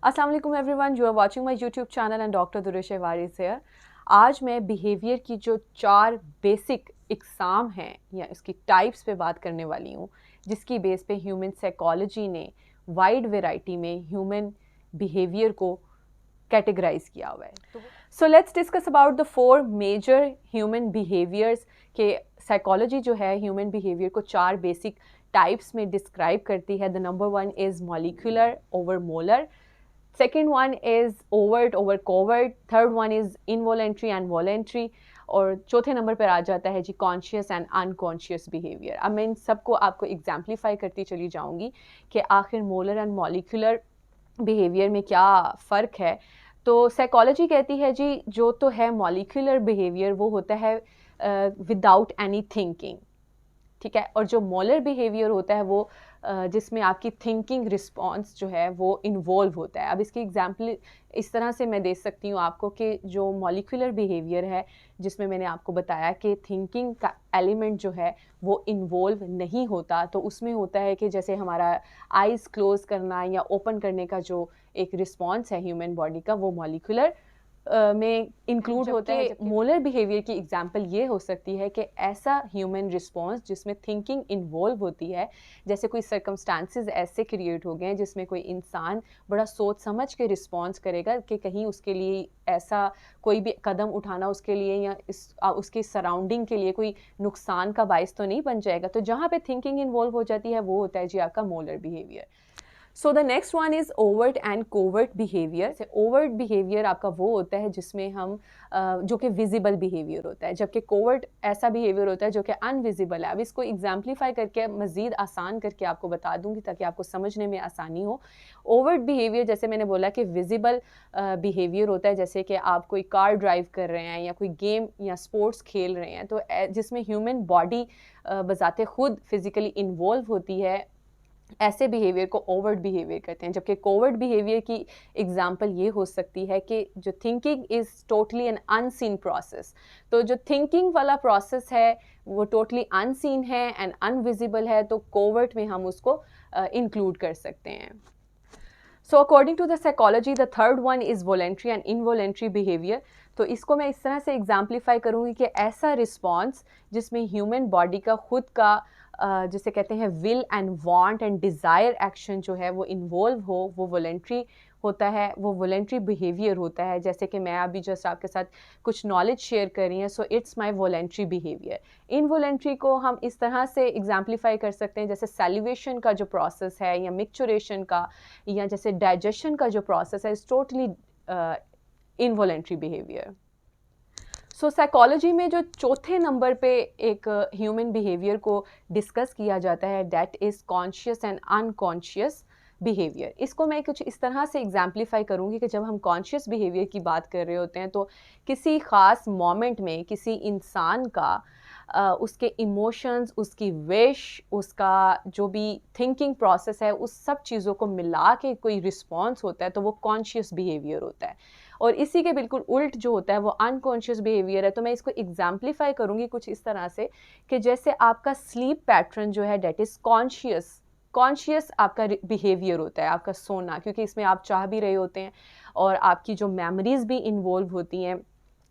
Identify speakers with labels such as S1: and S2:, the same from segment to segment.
S1: अस्सलाम वालेकुम everyone, you are watching my YouTube channel and doctor Durush Waris here. आज मैं बिहेवियर की जो 4 बेसिक इकसाम हैं या इसकी टाइप्स पे बात करने वाली हूँ, जिसकी बेस पे ह्यूमन साइकोलॉजी ने वाइड वैरायटी में ह्यूमन बिहेवियर को कैटेगराइज किया हुआ है। So let's discuss about the 4 major human behaviours के साइकोलॉजी जो है ह्यूमन बिहेवियर को 4 बेसिक टाइप्स में डिस्क्राइब करती है। The number 1 is molecular over molar, second one is overt over covert, third one is involuntary and voluntary, और चौथे number पर आ जाता है जी कॉन्शियस एंड अनकॉन्शियस बिहेवियर। अब मैं इन सबको आपको एग्जाम्पलीफाई करती चली जाऊंगी कि आखिर मोलर एंड मॉलिक्यूलर बिहेवियर में क्या फ़र्क है। तो साइकोलॉजी कहती है जी जो तो है मॉलिक्यूलर बिहेवियर वो होता है विदाउट एनी थिंकिंग, ठीक है, और जो मोलर बिहेवियर होता है वो जिसमें आपकी थिंकिंग रिस्पॉन्स जो है वो इन्वॉल्व होता है। अब इसकी एग्जांपल इस तरह से मैं दे सकती हूँ आपको कि जो मॉलिक्यूलर बिहेवियर है जिसमें मैंने आपको बताया कि थिंकिंग का एलिमेंट जो है वो इन्वॉल्व नहीं होता, तो उसमें होता है कि जैसे हमारा आइज़ क्लोज करना या ओपन करने का जो एक रिस्पॉन्स है ह्यूमन बॉडी का वो मॉलिक्यूलर में इंक्लूड होता है। मोलर बिहेवियर की एग्जांपल ये हो सकती है कि ऐसा ह्यूमन रिस्पॉन्स जिसमें थिंकिंग इन्वॉल्व होती है, जैसे कोई सर्कमस्टांसेस ऐसे क्रिएट हो गए हैं जिसमें कोई इंसान बड़ा सोच समझ के रिस्पॉन्स करेगा कि कहीं उसके लिए ऐसा कोई भी कदम उठाना उसके लिए या उसकी सराउंडिंग के लिए कोई नुकसान का बायस तो नहीं बन जाएगा। तो जहाँ पे थिंकिंग इन्वॉल्व हो जाती है वो होता है जी आपका molar behaviour. So the next one is overt and covert behaviour. Overt behaviour आपका वो होता है जिसमें हम जो कि विजिबल बिहेवियर होता है, जबकि कोवर्ट ऐसा बिहेवियर होता है जो कि अनविजिबल है। अब इसको एग्जाम्पलीफाई करके मज़ीद आसान करके आपको बता दूंगी ताकि आपको समझने में आसानी हो। ओवर्ट बिहेवियर जैसे मैंने बोला कि विजिबल बिहेवियर होता है, जैसे कि आप कोई कार ड्राइव कर रहे हैं या कोई गेम या स्पोर्ट्स खेल रहे हैं, तो जिसमें ह्यूमन बॉडी बज़ाते खुद फिज़िकली इन्वॉल्व होती है, ऐसे बिहेवियर को ओवर्ट बिहेवियर कहते हैं। जबकि कोवर्ट बिहेवियर की एग्जांपल ये हो सकती है कि जो thinking is totally an unseen process, तो जो थिंकिंग वाला प्रोसेस है वो टोटली अनसीन है एंड अनविजिबल है, तो कोवर्ट में हम उसको इंक्लूड कर सकते हैं। So according to the psychology the third one is voluntary and involuntary behaviour. तो इसको मैं इस तरह से एग्जाम्पलीफाई करूँगी कि ऐसा रिस्पॉन्स जिसमें ह्यूमन बॉडी का खुद का जिसे कहते हैं will and want and desire action जो है वो इन्वॉल्व हो, वो वॉलेंट्री होता है, वो वॉलेंट्री बिहेवियर होता है। जैसे कि मैं अभी जस्ट आपके साथ कुछ नॉलेज शेयर कर रही हैं, so it's my voluntary behaviour. Involuntary को हम इस तरह से एग्जाम्पलीफाई कर सकते हैं जैसे सैलिवेशन का जो प्रोसेस है या मिक्सचरेशन का या जैसे डाइजेशन का जो प्रोसेस है, is totally involuntary behaviour. So psychology में जो चौथे नंबर पे एक ह्यूमन बिहेवियर को डिस्कस किया जाता है that is conscious and unconscious behaviour. इसको मैं कुछ इस तरह से एग्जाम्पलीफाई करूँगी कि जब हम कॉन्शियस बिहेवियर की बात कर रहे होते हैं तो किसी ख़ास मोमेंट में किसी इंसान का उसके इमोशंस, उसकी विश, उसका जो भी थिंकिंग प्रोसेस है, उस सब चीज़ों को मिला के कोई रिस्पॉन्स होता है तो वो कॉन्शियस बिहेवियर होता है। और इसी के बिल्कुल उल्ट जो होता है वो अनकॉन्शियस बिहेवियर है। तो मैं इसको एग्जाम्पलीफाई करूँगी कुछ इस तरह से कि जैसे आपका स्लीप पैटर्न जो है डेट इज़ कॉन्शियस आपका बिहेवियर होता है, आपका सोना, क्योंकि इसमें आप चाह भी रहे होते हैं और आपकी जो मेमोरीज भी इन्वॉल्व होती हैं।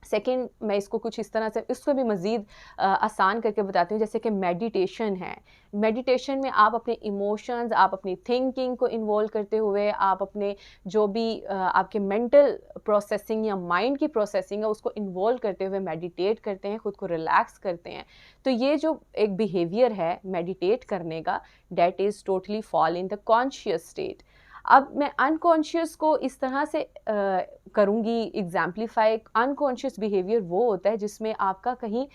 S1: सेकंड, मैं इसको कुछ इस तरह से इसको भी मज़ीद आसान करके बताती हूँ, जैसे कि मेडिटेशन है। मेडिटेशन में आप अपने इमोशंस, आप अपनी थिंकिंग को इन्वॉल्व करते हुए आप अपने जो भी आपके मेंटल प्रोसेसिंग या माइंड की प्रोसेसिंग है उसको इन्वॉल्व करते हुए मेडिटेट करते हैं, खुद को रिलैक्स करते हैं। तो ये जो एक बिहेवियर है मेडिटेट करने का, that is totally fall in the conscious state. अब मैं अनकॉन्शियस को इस तरह से करूँगी एग्जाम्पलीफाई। अनकॉन्शियस बिहेवियर वो होता है जिसमें आपका कहीं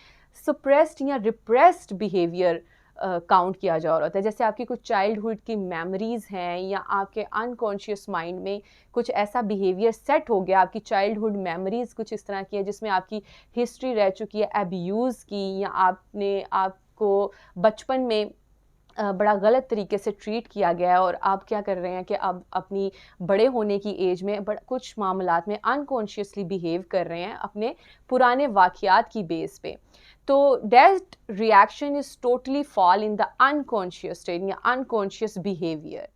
S1: सप्रेस्ड या रिप्रेस्ड बिहेवियर काउंट किया जा रहा होता है। जैसे आपकी कुछ चाइल्डहुड की मेमोरीज़ हैं या आपके अनकॉन्शियस माइंड में कुछ ऐसा बिहेवियर सेट हो गया, आपकी चाइल्डहुड मेमोरीज़ कुछ इस तरह की है जिसमें आपकी हिस्ट्री रह चुकी है अब्यूज़ की, या आपको बचपन में बड़ा गलत तरीके से ट्रीट किया गया है और आप क्या कर रहे हैं कि अब अपनी बड़े होने की एज में कुछ मामलात में अनकॉन्शियसली बिहेव कर रहे हैं अपने पुराने वाक़यात की बेस पे। तो that reaction is totally fall in the unconscious state या अनकॉन्शियस बिहेवियर।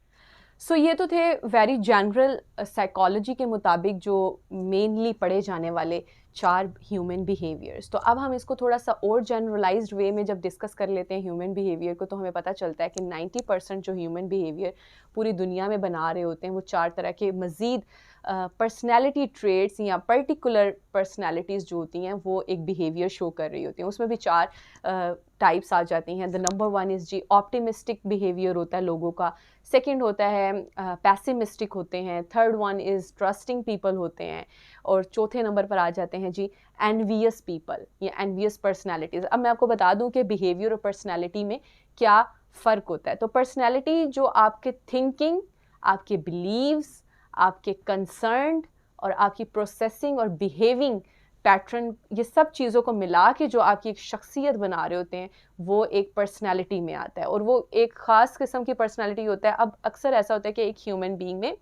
S1: सो ये तो थे वेरी जनरल साइकोलॉजी के मुताबिक जो मेनली पढ़े जाने वाले 4 ह्यूमन बिहेवियर्स। तो अब हम इसको थोड़ा सा और जनरलाइज्ड वे में जब डिस्कस कर लेते हैं ह्यूमन बिहेवियर को, तो हमें पता चलता है कि 90% जो ह्यूमन बिहेवियर पूरी दुनिया में बना रहे होते हैं वो 4 तरह के मज़ीद पर्सनैलिटी ट्रेड्स या पर्टिकुलर पर्सनैलिटीज़ जो होती हैं वो एक बिहेवियर शो कर रही होती हैं। उसमें भी 4 टाइप्स आ जाती हैं। द नंबर 1 इज़ जी ऑप्टिमिस्टिक बिहेवियर होता है लोगों का। सेकंड होता है पैसिमिस्टिक होते हैं। Third one is trusting people होते हैं। और चौथे नंबर पर आ जाते हैं जी एनवियस पीपल या एनवियस पर्सनैलिटीज़। अब मैं आपको बता दूं कि बिहेवियर और पर्सनैलिटी में क्या फ़र्क होता है। तो पर्सनैलिटी जो आपके थिंकिंग, आपके बिलीव्स, आपके कंसर्न और आपकी प्रोसेसिंग और बिहेविंग पैटर्न, ये सब चीज़ों को मिला के जो आपकी एक शख्सियत बना रहे होते हैं वो एक पर्सनैलिटी में आता है। और वो एक ख़ास किस्म की पर्सनैलिटी होता है। अब अक्सर ऐसा होता है कि एक ह्यूमन बीइंग में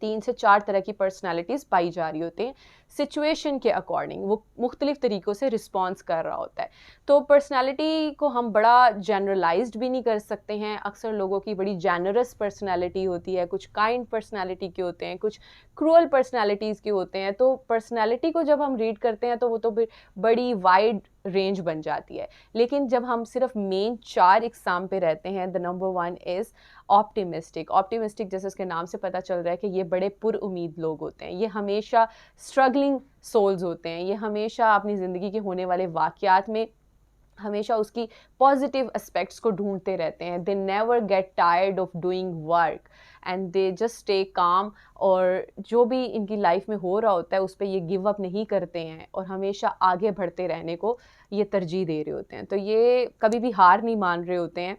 S1: 3 से 4 तरह की पर्सनैलिटीज़ पाई जा रही होती हैं। सिचुएशन के अकॉर्डिंग वो मुख्तलिफ़ तरीक़ों से रिस्पॉन्स कर रहा होता है। तो पर्सनैलिटी को हम बड़ा जनरलाइज्ड भी नहीं कर सकते हैं। अक्सर लोगों की बड़ी जेनरस पर्सनैलिटी होती है, कुछ काइंड पर्सनैलिटी के होते हैं, कुछ क्रूअल पर्सनैलिटीज़ के होते हैं। तो पर्सनैलिटी को जब हम रीड करते हैं तो वो तो बड़ी वाइड रेंज बन जाती है। लेकिन जब हम सिर्फ मेन 4 इकसाम पे रहते हैं, the number 1 is optimistic. Optimistic जैसे उसके नाम से पता चल रहा है कि ये बड़े पुरउम्मीद लोग होते हैं। ये हमेशा स्ट्रगलिंग सोल्स होते हैं। ये हमेशा अपनी ज़िंदगी के होने वाले वाक़यात में हमेशा उसकी पॉजिटिव एस्पेक्ट्स को ढूंढते रहते हैं। They never get tired of doing work and they just stay calm. और जो भी इनकी लाइफ में हो रहा होता है उस पर ये गिव अप नहीं करते हैं और हमेशा आगे बढ़ते रहने को ये तरजीह दे रहे होते हैं। तो ये कभी भी हार नहीं मान रहे होते हैं।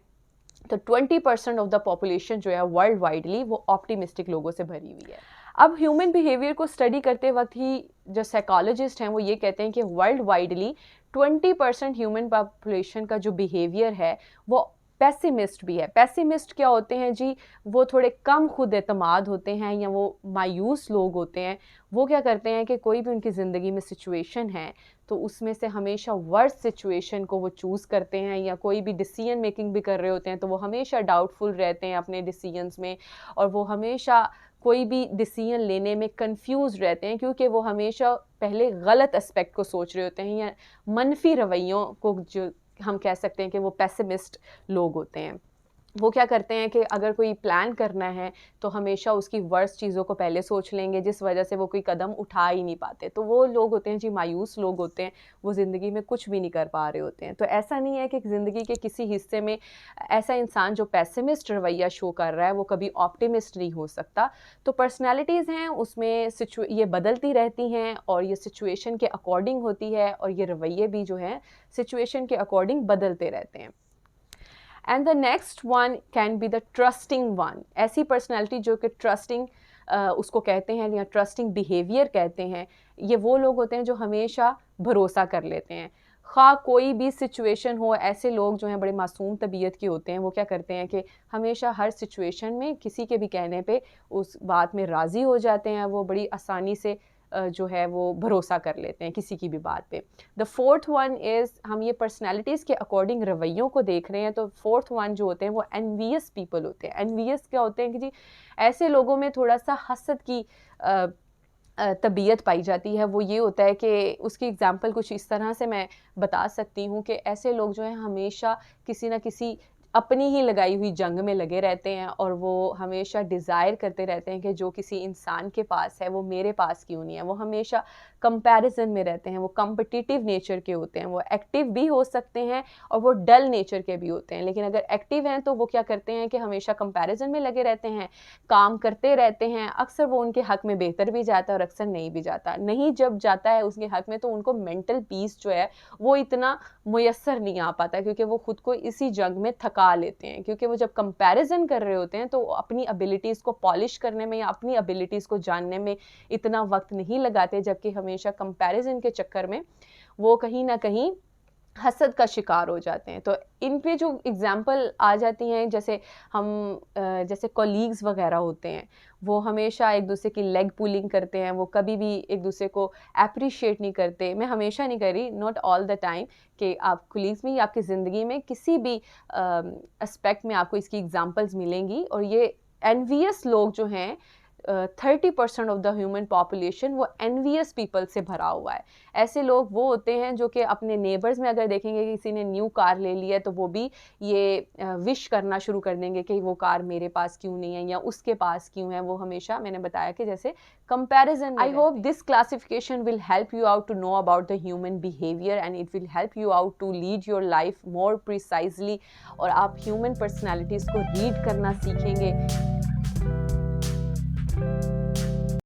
S1: तो 20% ऑफ द पॉपुलेशन जो है वर्ल्ड वाइडली वो ऑप्टिमिस्टिक लोगों से भरी हुई है। अब ह्यूमन बिहेवियर को स्टडी करते वक्त ही जो साइकोलॉजिस्ट हैं वो ये कहते हैं कि वर्ल्ड वाइडली 20% ह्यूमन पॉपुलेशन का जो बिहेवियर है वो पेसिमिस्ट भी है। पेसिमिस्ट क्या होते हैं जी? वो थोड़े कम खुद एतमाद होते हैं या वो मायूस लोग होते हैं। वो क्या करते हैं कि कोई भी उनकी ज़िंदगी में सिचुएशन है तो उसमें से हमेशा वर्स्ट सिचुएशन को वो चूज़ करते हैं, या कोई भी डिसीजन मेकिंग भी कर रहे होते हैं तो वो हमेशा डाउटफुल रहते हैं अपने डिसीजंस में। और वो हमेशा कोई भी डिसीजन लेने में कंफ्यूज रहते हैं क्योंकि वो हमेशा पहले गलत एस्पेक्ट को सोच रहे होते हैं या मनफी रवैयों को, जो हम कह सकते हैं कि वो पेसिमिस्ट लोग होते हैं। वो क्या करते हैं कि अगर कोई प्लान करना है तो हमेशा उसकी वर्स्ट चीज़ों को पहले सोच लेंगे, जिस वजह से वो कोई कदम उठा ही नहीं पाते। तो वो लोग होते हैं जी मायूस लोग होते हैं। वो ज़िंदगी में कुछ भी नहीं कर पा रहे होते हैं। तो ऐसा नहीं है कि ज़िंदगी के किसी हिस्से में ऐसा इंसान जो पेसिमिस्ट रवैया शो कर रहा है वो कभी ऑप्टिमिस्ट नहीं हो सकता। तो पर्सनैलिटीज़ हैं उसमें ये बदलती रहती हैं और ये सिचुएशन के अकॉर्डिंग होती है, और ये रवैये भी जो हैं सिचुएशन के अकॉर्डिंग बदलते रहते हैं। And the next one can be the trusting one. ऐसी पर्सनैलिटी जो कि ट्रस्टिंग उसको कहते हैं या ट्रस्टिंग बिहेवियर कहते हैं। ये वो लोग होते हैं जो हमेशा भरोसा कर लेते हैं, ख़्वाह कोई भी सिचुएशन हो। ऐसे लोग जो हैं बड़े मासूम तबीयत के होते हैं। वो क्या करते हैं कि हमेशा हर सिचुएशन में किसी के भी कहने पे उस बात में राज़ी हो जाते हैं। वो बड़ी आसानी से जो है वो भरोसा कर लेते हैं किसी की भी बात पे। द फोर्थ वन इज़, हम ये पर्सनैलिटीज़ के अकॉर्डिंग रवैयों को देख रहे हैं, तो फोर्थ वन जो होते हैं वो एनवियस पीपल होते हैं। एनवियस क्या होते हैं कि जी ऐसे लोगों में थोड़ा सा हसद की तबीयत पाई जाती है। वो ये होता है कि उसकी एग्ज़ाम्पल कुछ इस तरह से मैं बता सकती हूँ कि ऐसे लोग जो हैं हमेशा किसी न किसी अपनी ही लगाई हुई जंग में लगे रहते हैं और वो हमेशा डिज़ायर करते रहते हैं कि जो किसी इंसान के पास है वो मेरे पास क्यों नहीं है। वो हमेशा कंपैरिजन में रहते हैं। वो कॉम्पिटिटिव नेचर के होते हैं। वो एक्टिव भी हो सकते हैं और वो डल नेचर के भी होते हैं। लेकिन अगर एक्टिव हैं तो वो क्या करते हैं कि हमेशा कंपैरिजन में लगे रहते हैं, काम करते रहते हैं। अक्सर वो उनके हक़ में बेहतर भी जाता है और अक्सर नहीं भी जाता। नहीं जब जाता है उसके हक़ में तो उनको मेंटल पीस जो है वो इतना मुयस्सर नहीं आ पाता, क्योंकि वो खुद को इसी जंग में थका लेते हैं। क्योंकि वो जब कंपैरिजन कर रहे होते हैं तो अपनी एबिलिटीज़ को पॉलिश करने में या अपनी एबिलिटीज़ को जानने में इतना वक्त नहीं लगाते, जबकि हमेशा कंपैरिजन के चक्कर में वो कहीं ना कहीं हसद का शिकार हो जाते हैं। तो इन पे जो एग्जांपल आ जाती हैं, जैसे हम जैसे कॉलीग्स वगैरह होते हैं, वो हमेशा एक दूसरे की लेग पुलिंग करते हैं। वो कभी भी एक दूसरे को अप्रिशिएट नहीं करते। मैं हमेशा नहीं कर रही, नॉट ऑल द टाइम, कि आप कॉलीग्स में या आपकी ज़िंदगी में किसी भी एस्पेक्ट में आपको इसकी एग्जांपल्स मिलेंगी। और ये एनवियस लोग जो हैं 30% ऑफ द ह्यूमन पॉपुलेशन वो एनवियस पीपल से भरा हुआ है। ऐसे लोग वो होते हैं जो कि अपने नेबर्स में अगर देखेंगे कि किसी ने न्यू कार ले लिया है तो वो भी ये विश करना शुरू कर देंगे कि वो कार मेरे पास क्यों नहीं है या उसके पास क्यों है। वो हमेशा मैंने बताया कि जैसे comparison. I hope this classification will help you out to know about the human behaviour and it will help you out to lead your life more precisely, और आप ह्यूमन पर्सनैलिटीज़ को रीड करना सीखेंगे।